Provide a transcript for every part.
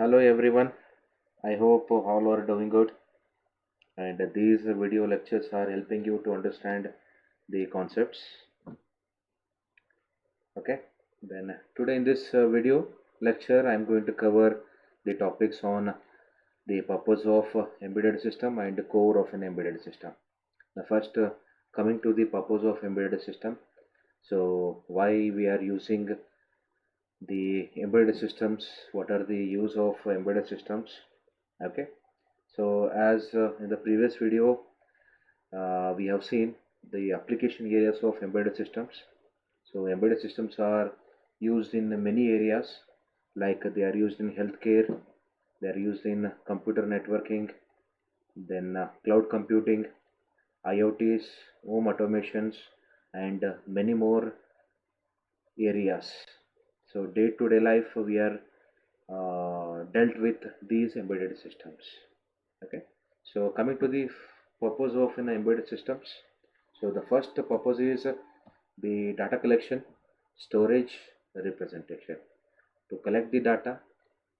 Hello everyone. I hope all are doing good and these video lectures are helping you to understand the concepts. Okay. Then today in this video lecture I am going to cover the topics on the purpose of embedded system and the core of an embedded system. Now first coming to the purpose of embedded system. So why we are using the embedded systems, what are the use of embedded systems. Okay. So as in the previous video, we have seen the application areas of embedded systems. So embedded systems are used in many areas, like they are used in healthcare, they are used in computer networking, then cloud computing, IoTs, home automations, and many more areas. So day-to-day life we are dealt with these embedded systems. Okay. So coming to the purpose of an embedded systems. So the first purpose is the data collection, storage, representation. To collect the data,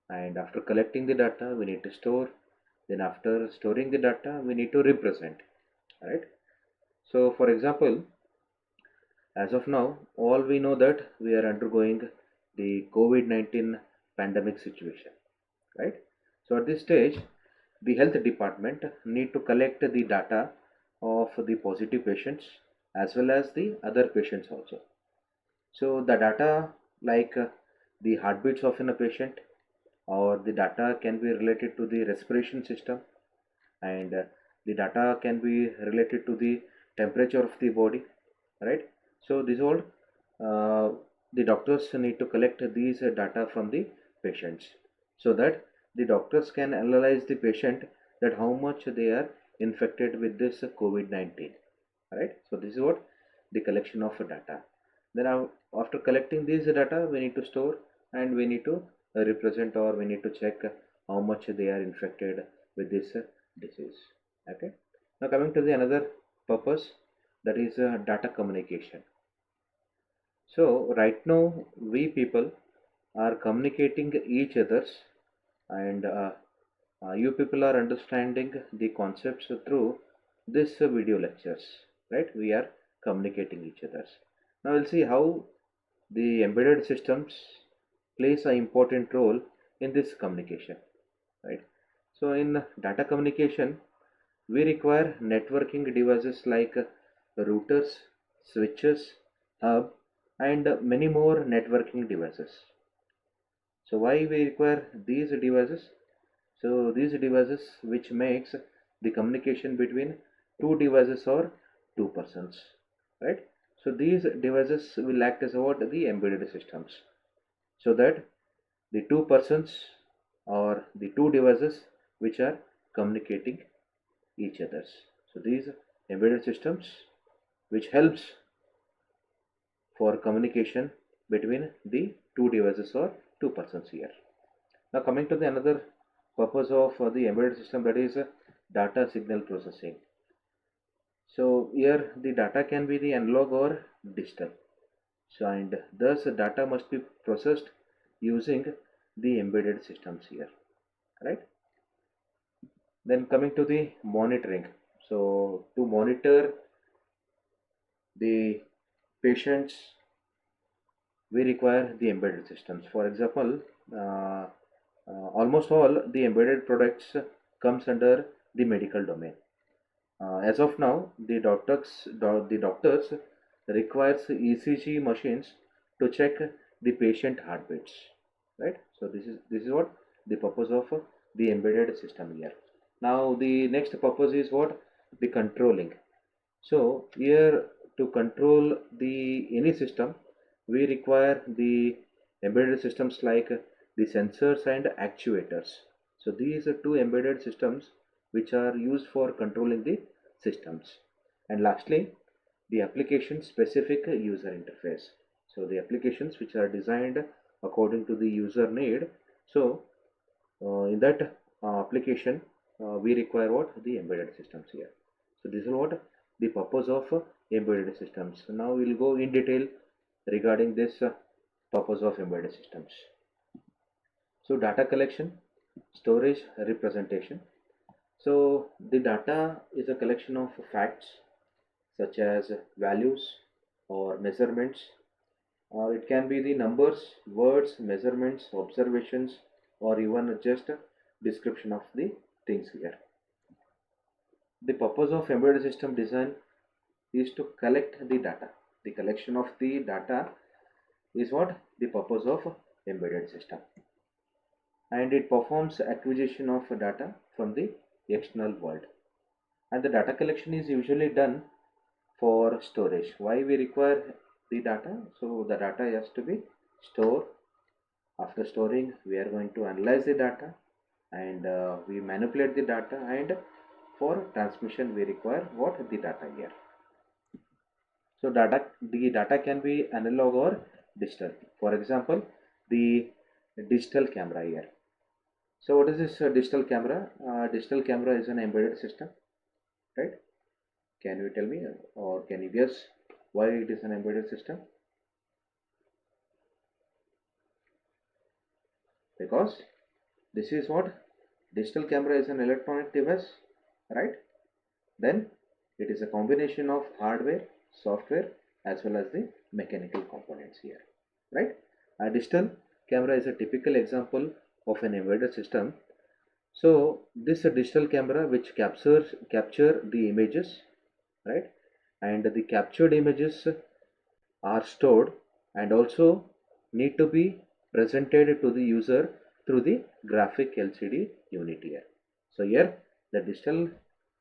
and after collecting the data we need to store, then after storing the data we need to represent. Right. So for example, as of now all we know that we are undergoing the COVID-19 pandemic situation, right? So at this stage the health department need to collect the data of the positive patients as well as the other patients also. So the data, like the heartbeats of a patient, or the data can be related to the respiration system, and the data can be related to the temperature of the body, right? So this all uh, the doctors need to collect these data from the patients, so that the doctors can analyze the patient, that how much they are infected with this COVID-19, right? So this is what the collection of data. Then after collecting these data we need to store, and we need to represent, or we need to check how much they are infected with this disease. Okay. Now coming to the another purpose, that is data communication. So right now we people are communicating each others, and you people are understanding the concepts through this video lectures, right? We are communicating each others. Now we'll see how the embedded systems plays an important role in this communication, right? So in data communication we require networking devices like routers, switches, hub, and many more networking devices. So why we require these devices? So these devices which makes the communication between two devices or two persons, right? So these devices will act as what the embedded systems, so that the two persons or the two devices which are communicating each others. So these embedded systems which helps for communication between the two devices or two persons here. Now coming to the another purpose of the embedded system, that is data signal processing. So here the data can be the analog or digital. So and thus data must be processed using the embedded systems here, right? Then coming to the monitoring. So to monitor the patients we require the embedded systems. For example, almost all the embedded products comes under the medical domain. As of now, the doctors requires ECG machines to check the patient heartbeats, right? So this is what the purpose of the embedded system here. Now the next purpose is what, the controlling. So here to control the any system, we require the embedded systems like the sensors and actuators. So these are two embedded systems which are used for controlling the systems. And lastly, the application specific user interface. So the applications which are designed according to the user need. So in that application we require what, the embedded systems here. So this is what the purpose of embedded systems. So now we'll go in detail regarding this purpose of embedded systems. So data collection. storage, representation. So the data is a collection of facts such as values or measurements, or it can be the numbers, words, measurements, observations, or even just a description of the things here. The purpose of embedded system design is to collect the data. The collection of the data is what the purpose of embedded system, and it performs acquisition of data from the external world. And the data collection is usually done for storage. Why we require the data? So the data has to be stored. After storing, we are going to analyze the data, and we manipulate the data, and for transmission we require what? The data here. So the data can be analog or digital. For example, the digital camera here. So what is this digital camera? Digital camera is an embedded system, right? Can you tell me, or can you guess why it is an embedded system? Because this is what? Digital camera is an electronic device, right? Then it is a combination of hardware, software, as well as the mechanical components here, right? A digital camera is a typical example of an embedded system. So this digital camera which capture the images, right? And the captured images are stored and also need to be presented to the user through the graphic LCD unit here. So here the digital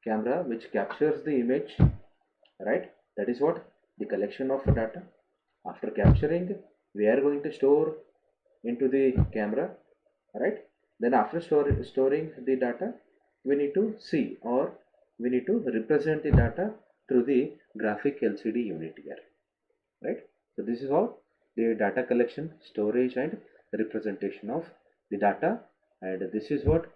camera which captures the image, right? That is what? The collection of data. After capturing, we are going to store into the camera, right? Then after storing the data, we need to see, or we need to represent the data through the graphic LCD unit here, right? So this is how the data collection, storage, and representation of the data, and this is what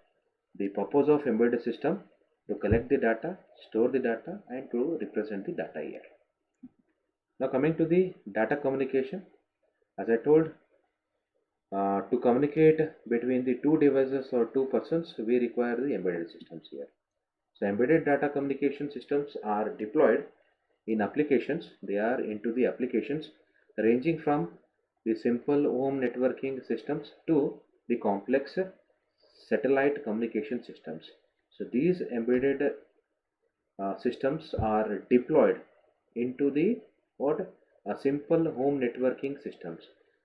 the purpose of embedded system: to collect the data, store the data, and to represent the data here. Now coming to the data communication, as I told, to communicate between the two devices or two persons, we require the embedded systems here. So embedded data communication systems are deployed in applications. They are into the applications ranging from the simple home networking systems to the complex satellite communication systems. So these embedded systems are deployed into the what? Simple home networking systems.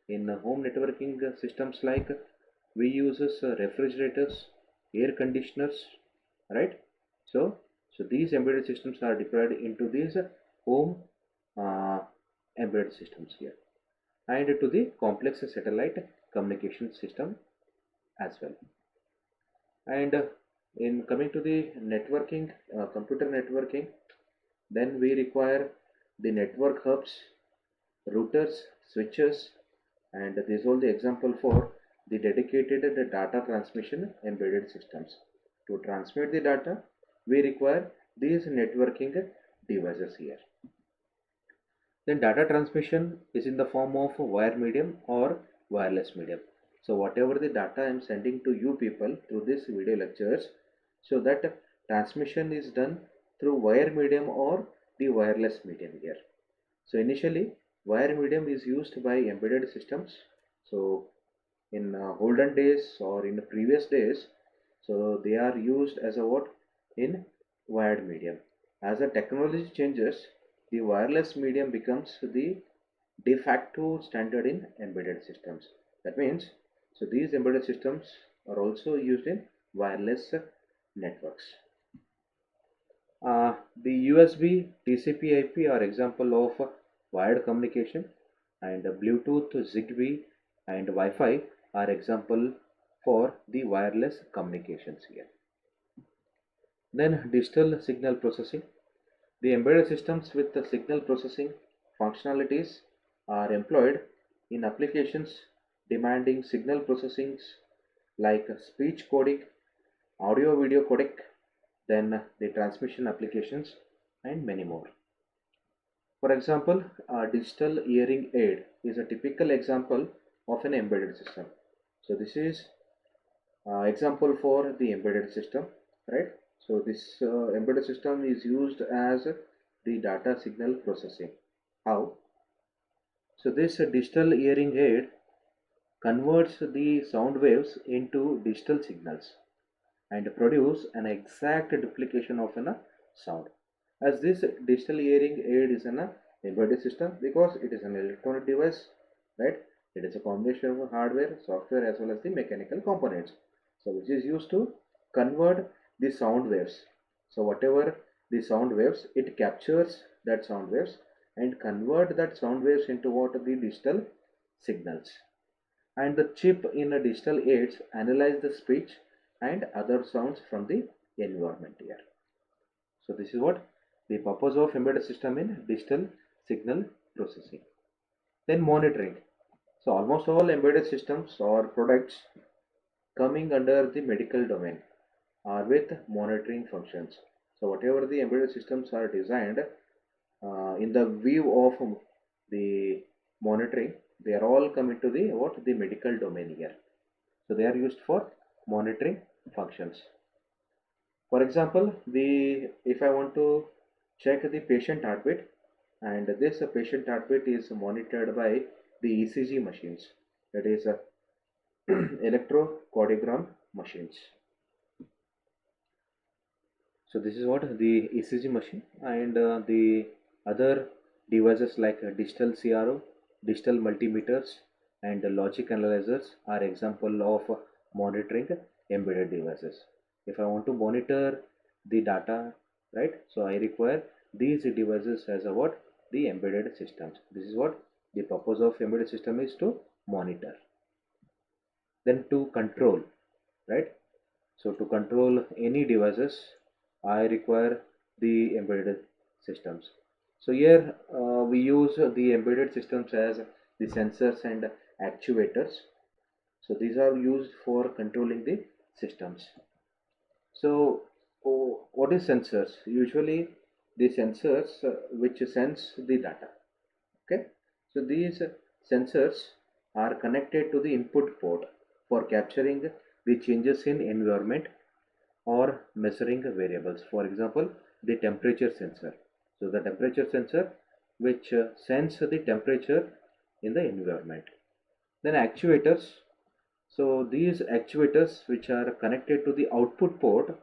In home networking systems, like we uses refrigerators, air conditioners, right? So these embedded systems are deployed into these home uh, embedded systems here, and to the complex satellite communication system as well. And in coming to the networking, computer networking, then we require the network hubs, routers, switches, and this is all the example for the dedicated data transmission embedded systems. To transmit the data, we require these networking devices here. Then data transmission is in the form of wire medium or wireless medium. So whatever the data I am sending to you people through this video lectures, so that transmission is done through wire medium or the wireless medium here. So initially wire medium is used by embedded systems. So in olden days or in the previous days, so they are used as a what? In wired medium. As the technology changes, the wireless medium becomes the de facto standard in embedded systems. That means, so these embedded systems are also used in wireless networks. The USB, TCP IP are example of wired communication, and Bluetooth, Zigbee, and Wi-Fi are example for the wireless communications here. Then digital signal processing. The embedded systems with the signal processing functionalities are employed in applications demanding signal processing like speech coding, audio video codec, then the transmission applications, and many more. For example, a digital hearing aid is a typical example of an embedded system. So this is Example for the embedded system, right? So this embedded system is used as the data signal processing. How? So this digital hearing aid converts the sound waves into digital signals and produce an exact duplication of a sound. As this digital hearing aid is an embedded system because it is an electronic device, right? It is a combination of hardware, software as well as the mechanical components. So which is used to convert the sound waves. So whatever the sound waves, it captures that sound waves and convert that sound waves into what the digital signals, and the chip in a digital aids analyze the speech and other sounds from the environment here. So this is what the purpose of embedded system in digital signal processing. Then monitoring. So almost all embedded systems or products coming under the medical domain are with monitoring functions. So whatever the embedded systems are designed in the view of the monitoring, they are all coming to the what the medical domain here. So they are used for monitoring functions. For example, the if I want to check the patient heartbeat, and this patient heartbeat is monitored by the ECG machines, that is electrocardiogram machines. So this is what the ECG machine, and the other devices like digital CRO, digital multimeters, and logic analyzers are example of monitoring embedded devices. If I want to monitor the data, right? So I require these devices as a what the embedded systems. This is what the purpose of embedded system is, to monitor. Then to control, right? So to control any devices, I require the embedded systems. So here we use the embedded systems as the sensors and actuators. So these are used for controlling the systems. So what is sensors? Usually the sensors which sense the data. Okay. So these sensors are connected to the input port for capturing the changes in environment or measuring variables. For example, the temperature sensor. So the temperature sensor which sense the temperature in the environment. Then actuators. So these actuators which are connected to the output port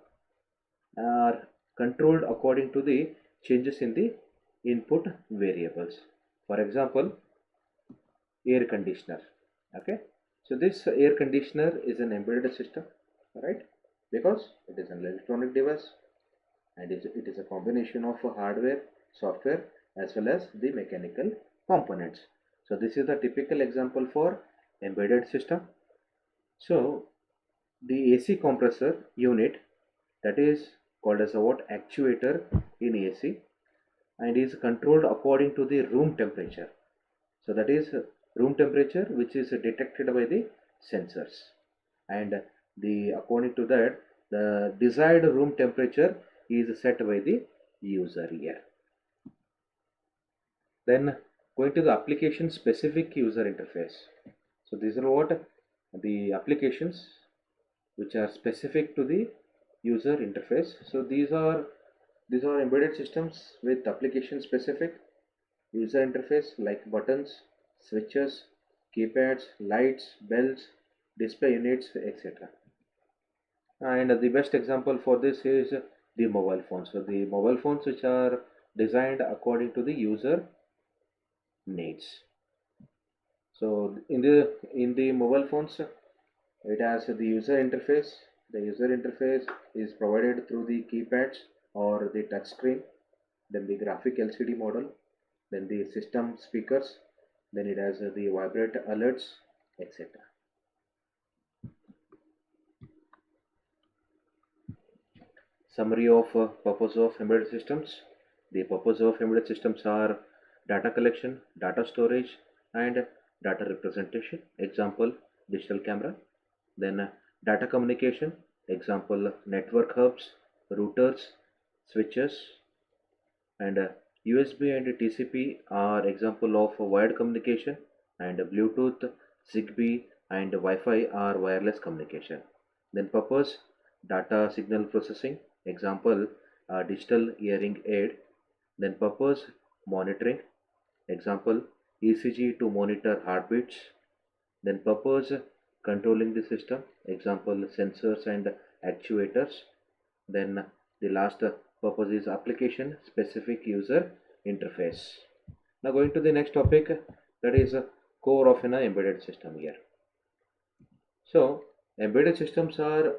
are controlled according to the changes in the input variables. For example, air conditioner. Okay, so this air conditioner is an embedded system, right? Because it is an electronic device and it is a combination of hardware, software as well as the mechanical components. So this is the typical example for embedded system. So the AC compressor unit, that is called as a what actuator in AC, and is controlled according to the room temperature. So that is room temperature which is detected by the sensors, and the according to that the desired room temperature is set by the user here. Then going to the application specific user interface. So these are what the applications which are specific to the user interface. So these are embedded systems with application specific user interface like buttons, switches, keypads, lights, bells, display units, etc. And the best example for this is the mobile phones. So the mobile phones which are designed according to the user needs. So in the mobile phones, it has the user interface. The user interface is provided through the keypads or the touch screen, then the graphic LCD model, then the system speakers, then it has the vibrate alerts, etc. Summary of purpose of embedded systems. The purpose of embedded systems are data collection, data storage, and data representation. Example, digital camera. Then data communication. Example, network hubs, routers, switches, and USB and TCP are example of wired communication, and Bluetooth, Zigbee, and Wi-Fi are wireless communication. Then purpose, data signal processing, example, digital hearing aid. Then purpose, monitoring, example, ECG to monitor heartbeats. Then purpose, controlling the system, example, sensors and actuators. Then the last purpose is application specific user interface. Now going to the next topic, that is core of an embedded system here. So embedded systems are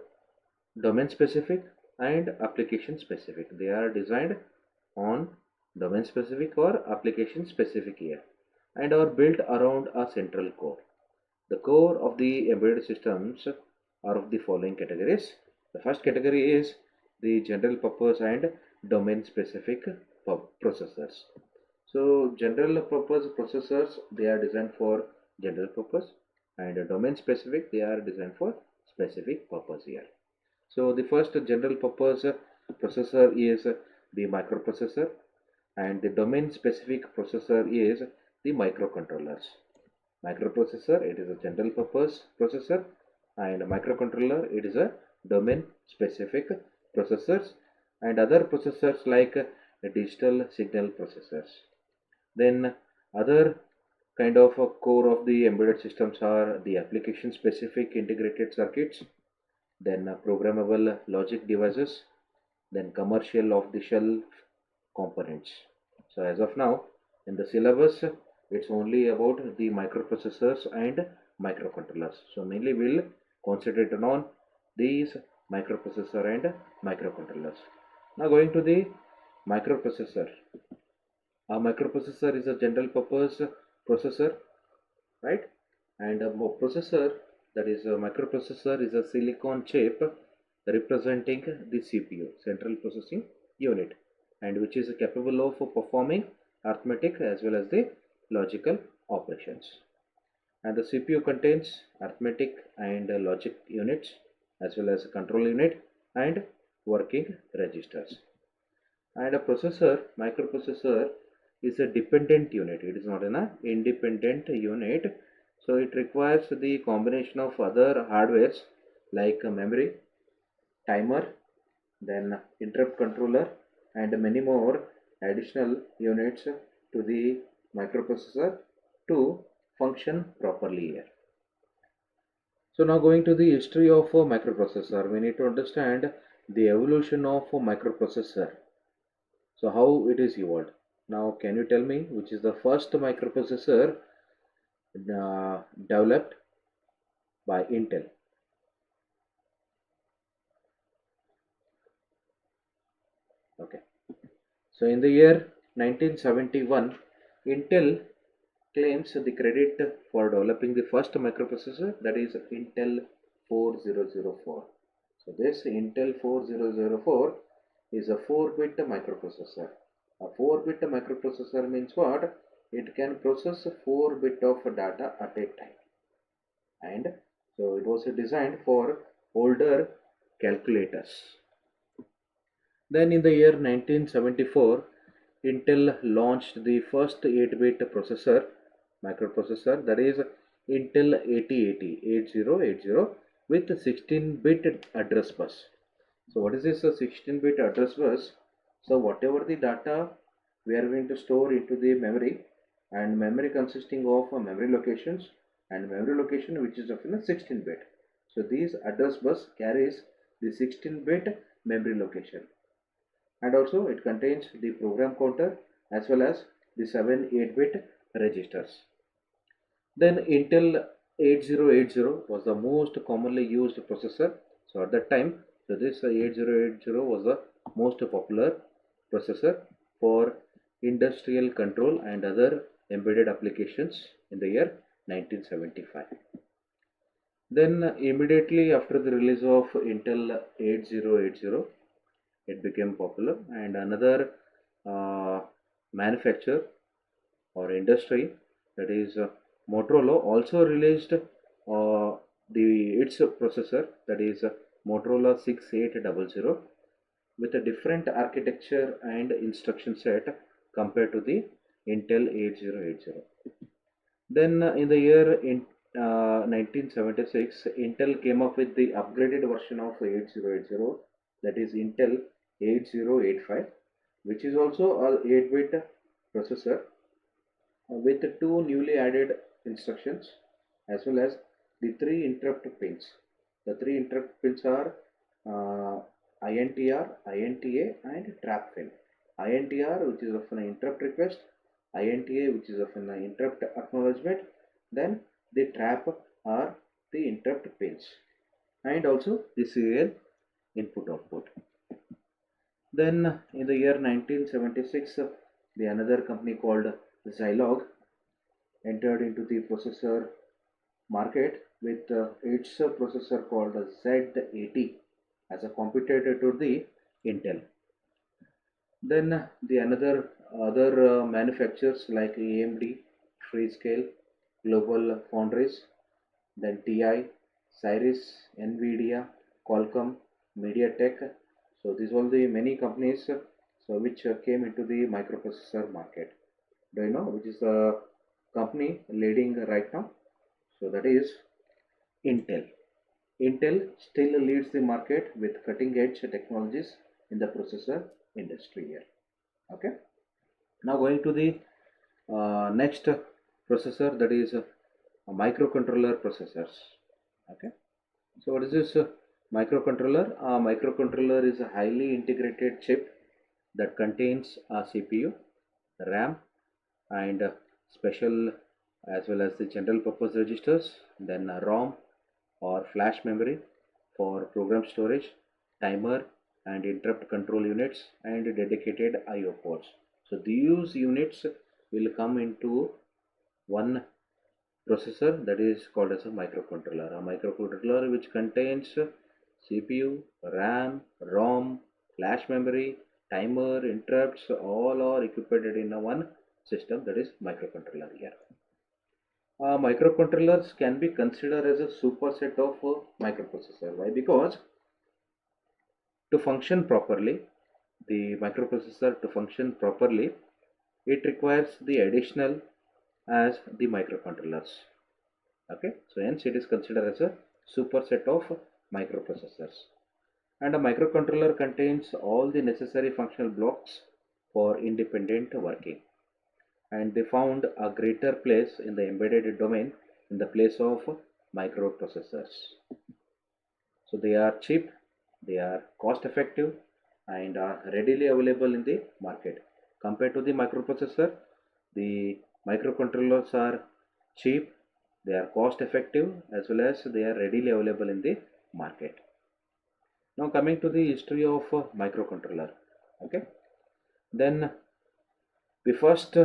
domain specific and application specific. They are designed on domain specific or application specific here and are built around a central core. The core of the embedded systems are of the following categories. The first category is the general purpose and domain specific processors. So general purpose processors, they are designed for general purpose, and domain specific, they are designed for specific purpose here. So the first general purpose processor is the microprocessor, and the domain specific processor is the microcontrollers. Microprocessor, it is a general purpose processor, and microcontroller, it is a domain specific processors, and other processors like digital signal processors. Then other kind of a core of the embedded systems are the application specific integrated circuits, then programmable logic devices, then commercial off the shelf components. So as of now in the syllabus, it's only about the microprocessors and microcontrollers. So mainly we'll concentrate on these microprocessor and microcontrollers. Now going to the microprocessor. A microprocessor is a general purpose processor, right? And a processor, that is a microprocessor, is a silicon chip representing the CPU, central processing unit, and which is capable of performing arithmetic as well as the logical operations. And the CPU contains arithmetic and logic units as well as a control unit and working registers. And a processor, microprocessor, is a dependent unit. It is not an independent unit. So it requires the combination of other hardwares like memory, timer, then interrupt controller, and many more additional units to the microprocessor to function properly here. So now going to the history of a microprocessor, we need to understand the evolution of a microprocessor. So how it is evolved. Now can you tell me which is the first microprocessor developed by Intel? Okay. So in the year 1971, Intel claims the credit for developing the first microprocessor, that is Intel 4004. So this Intel 4004 is a 4-bit microprocessor. A 4-bit microprocessor means what? It can process 4 bit of data at a time. And so it was designed for older calculators. Then in the year 1974, Intel launched the first 8-bit processor, microprocessor, that is Intel 8080 with 16-bit address bus. So what is this 16-bit address bus? So whatever the data we are going to store into the memory, and memory consisting of memory locations and memory location which is of 16-bit. So this address bus carries the 16-bit memory location, and also it contains the program counter as well as the 7 8-bit registers. Then Intel 8080 was the most commonly used processor. So at that time, so this 8080 was the most popular processor for industrial control and other embedded applications in the year 1975. Then immediately after the release of Intel 8080, it became popular, and another manufacturer or industry, that is Motorola, also released its processor, that is Motorola 6800, with a different architecture and instruction set compared to the Intel 8080. Then in the year 1976, Intel came up with the upgraded version of 8080, that is Intel 8085, which is also a 8-bit processor with two newly added instructions as well as the three interrupt pins. The three interrupt pins are INTR, INTA, and trap pin. INTR, which is of an interrupt request, INTA, which is of an interrupt acknowledgement, then the trap are the interrupt pins, and also the serial input output. Then in the year 1976, the another company called Zilog entered into the processor market with its processor called Z80 as a competitor to the Intel. Then the another other manufacturers like AMD, Freescale, Global Foundries, then TI, Cyrus, Nvidia, Qualcomm, MediaTek. So these all the many companies so which came into the microprocessor market. Do you know which is the company leading right now? So that is Intel. Intel still leads the market with cutting edge technologies in the processor industry here. Okay. Now going to the next processor, that is microcontroller processors. Okay. So what is this microcontroller? A microcontroller is a highly integrated chip that contains a CPU, RAM, and special as well as the general purpose registers, then a ROM or flash memory for program storage, timer and interrupt control units, and dedicated IO ports. So these units will come into one processor, that is called as a microcontroller. A microcontroller which contains CPU, RAM, ROM, flash memory, timer, interrupts, all are equipped in a one system, that is microcontroller here. Microcontrollers can be considered as a superset of microprocessor. Why? Because to function properly, the microprocessor to function properly, it requires the additional as the microcontrollers. Okay, so hence it is considered as a superset of microprocessors. And a microcontroller contains all the necessary functional blocks for independent working. And they found a greater place in the embedded domain in the place of microprocessors. So they are cheap, they are cost effective, and are readily available in the market. Compared to the microprocessor, the microcontrollers are cheap, they are cost effective, as well as they are readily available in the market. Now coming to the history of microcontroller. Okay, then the first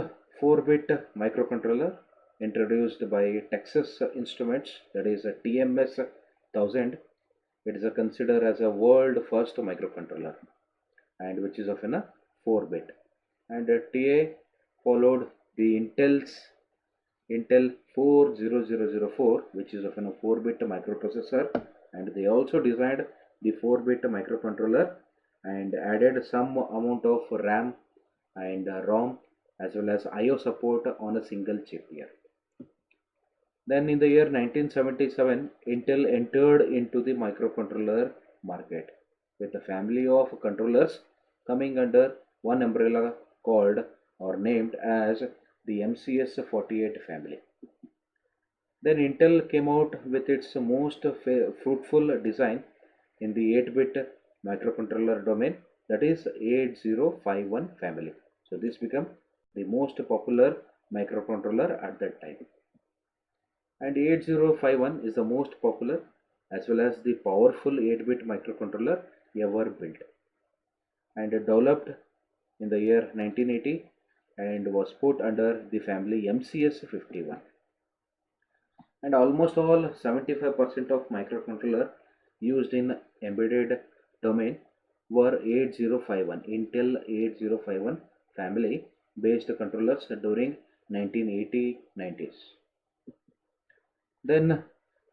4-bit microcontroller introduced by Texas Instruments, that is a TMS 1000. It is considered as a world first microcontroller, and which is of a 4-bit. And TA followed the Intel 40004, which is of a 4-bit microprocessor, and they also designed the 4-bit microcontroller and added some amount of RAM and ROM as well as IO support on a single chip here. Then in the year 1977, Intel entered into the microcontroller market with a family of controllers coming under one umbrella called or named as the MCS48 family. Then Intel came out with its most fruitful design in the 8-bit microcontroller domain, that is 8051 family. So this became the most popular microcontroller at that time. And 8051 is the most popular as well as the powerful 8-bit microcontroller ever built, and developed in the year 1980 and was put under the family MCS51. And almost all 75% of microcontroller used in embedded domain were 8051 Intel 8051 family based controllers during 1980-90s. Then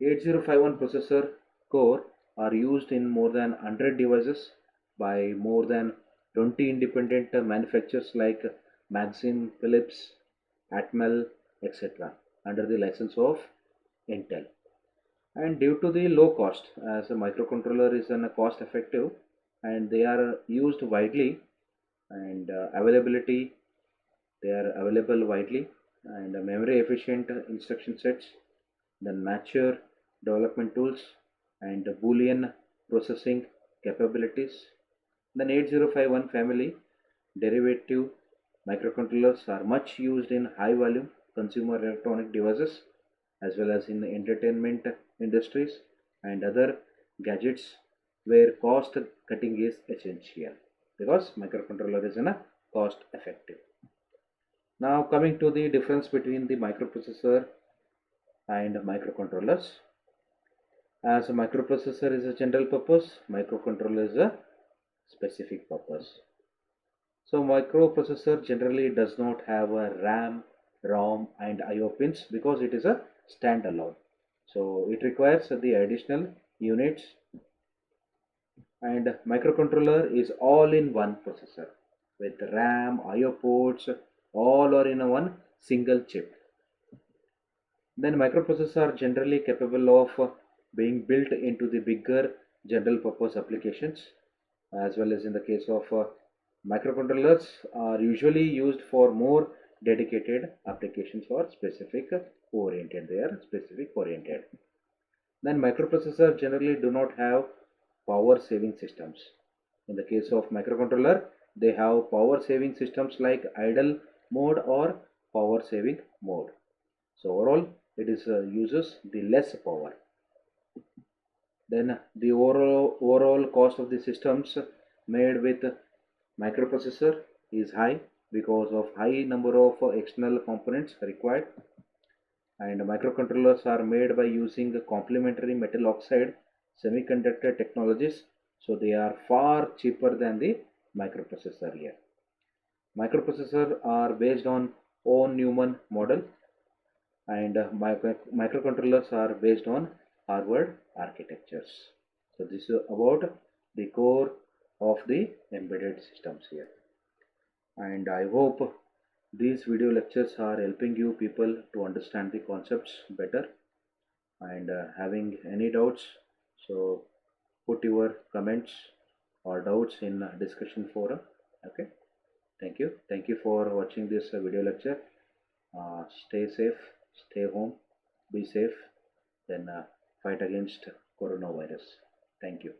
8051 processor core are used in more than 100 devices by more than 20 independent manufacturers like Maxim, Philips, Atmel, etc. under the license of Intel. And due to the low cost, as a microcontroller is cost effective and they are used widely, and availability, they are available widely, and memory efficient instruction sets, then mature development tools, and Boolean processing capabilities. Then 8051 family derivative microcontrollers are much used in high volume consumer electronic devices as well as in the entertainment industries and other gadgets where cost cutting is essential because microcontroller is in a cost effective. Now coming to the difference between the microprocessor and microcontrollers. As a microprocessor is a general purpose, microcontroller is a specific purpose. So microprocessor generally does not have a RAM, ROM and IO pins because it is a standalone. So it requires the additional units, and microcontroller is all in one processor with RAM, IO ports, all are in a one single chip. Then microprocessors are generally capable of being built into the bigger general purpose applications, as well as in the case of microcontrollers are usually used for more dedicated applications or specific oriented. They are specific oriented. Then microprocessors generally do not have power saving systems. In the case of microcontroller, they have power saving systems like idle mode or power saving mode. So overall, it is uses the less power. Then the overall cost of the systems made with microprocessor is high because of high number of external components required, and microcontrollers are made by using complementary metal oxide semiconductor technologies, so they are far cheaper than the microprocessor here. Microprocessors are based on von Neumann model, and microcontrollers are based on Harvard architectures. So this is about the core of the embedded systems here, and I hope these video lectures are helping you people to understand the concepts better, and having any doubts, so put your comments or doubts in discussion forum. Okay, thank you for watching this video lecture. Stay safe, stay home, be safe, then fight against coronavirus. Thank you.